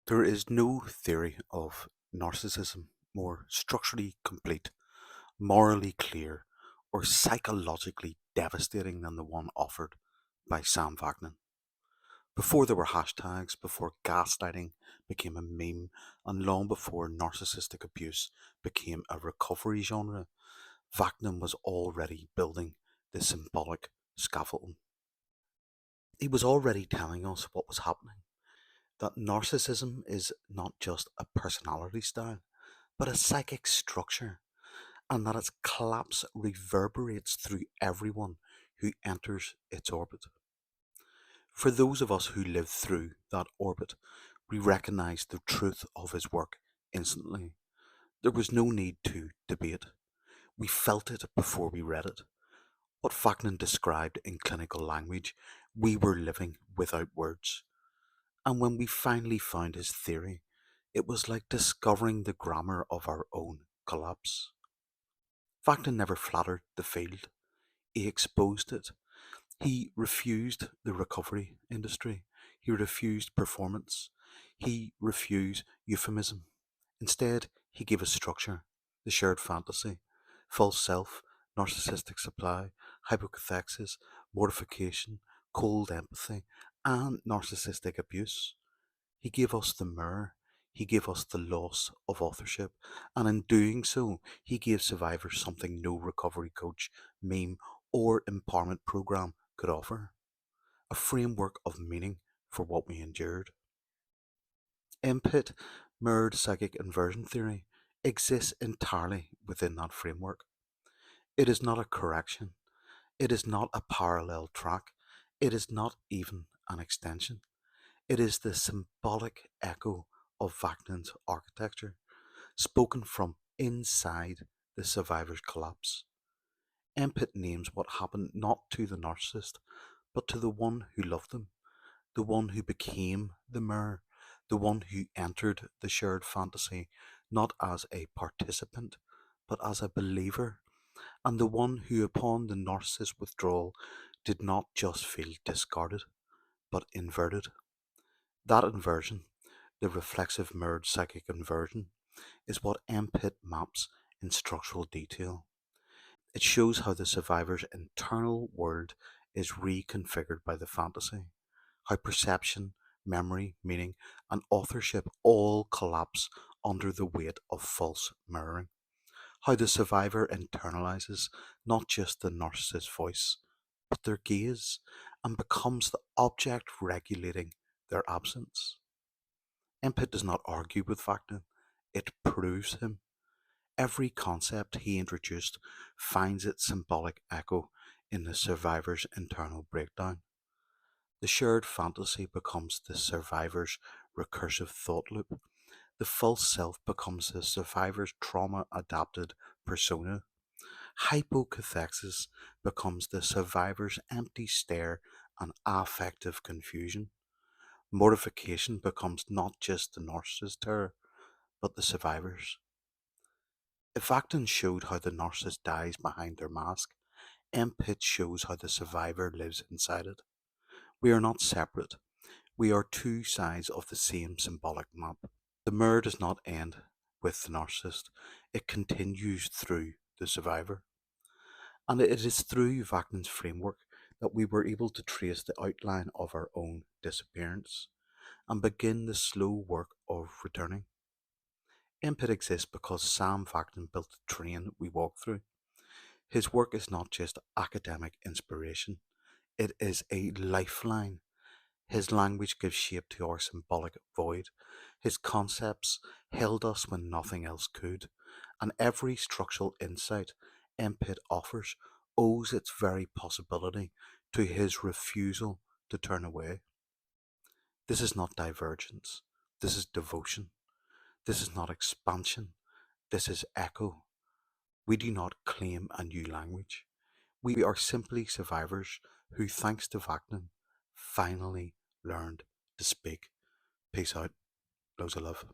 There is no theory of narcissism more structurally complete, morally clear, or psychologically devastating than the one offered by Sam Vaknin. Before there were hashtags, before gaslighting became a meme, and long before narcissistic abuse became a recovery genre, Vaknin was already building the symbolic scaffolding. He was already telling us what was happening, that narcissism is not just a personality style, but a psychic structure, and that its collapse reverberates through everyone who enters its orbit. For those of us who lived through that orbit, we recognize the truth of his work instantly. There was no need to debate. We felt it before we read it. What Vaknin described in clinical language, we were living without words. And when we finally found his theory, it was like discovering the grammar of our own collapse. Vaknin never flattered the field, he exposed it. He refused the recovery industry, he refused performance, he refused euphemism. Instead, he gave a structure, the shared fantasy, false self, narcissistic supply, hypocathexis, mortification, cold empathy, and narcissistic abuse. He gave us the mirror. He gave us the loss of authorship. And in doing so, he gave survivors something no recovery coach, meme, or empowerment program could offer: a framework of meaning for what we endured. MPIT, mirrored psychic inversion theory, exists entirely within that framework. It is not a correction. It is not a parallel track. It is not even an extension. It is the symbolic echo of Vaknin's architecture, spoken from inside the survivor's collapse. Empit names what happened not to the narcissist, but to the one who loved them, the one who became the mirror, the one who entered the shared fantasy not as a participant, but as a believer, and the one who, upon the narcissist's withdrawal, did not just feel discarded, but inverted. That inversion, the reflexive mirrored psychic inversion, is what MPIT maps in structural detail. It shows how the survivor's internal world is reconfigured by the fantasy, how perception, memory, meaning, and authorship all collapse under the weight of false mirroring, how the survivor internalizes not just the narcissist's voice, but their gaze, and becomes the object regulating their absence. Empit does not argue with Vaknin, it proves him. Every concept he introduced finds its symbolic echo in the survivor's internal breakdown. The shared fantasy becomes the survivor's recursive thought loop. The false self becomes the survivor's trauma adapted persona. Hypocathexis becomes the survivor's empty stare and affective confusion. Mortification becomes not just the narcissist's terror, but the survivor's. If Acton showed how the narcissist dies behind their mask, M. Pitt shows how the survivor lives inside it. We are not separate. We are two sides of the same symbolic map. The mirror does not end with the narcissist. It continues through the survivor. And it is through Vaknin's framework that we were able to trace the outline of our own disappearance and begin the slow work of returning. Input exists because Sam Vaknin built the train we walk through. His work is not just academic inspiration, it is a lifeline. His language gives shape to our symbolic void. His concepts held us when nothing else could, and every structural insight Empit offers owes its very possibility to his refusal to turn away. This is not divergence, this is devotion. This is not expansion, this is echo. We do not claim a new language. We are simply survivors who, thanks to Vaknin, finally learned to speak. Peace out. Loads of love.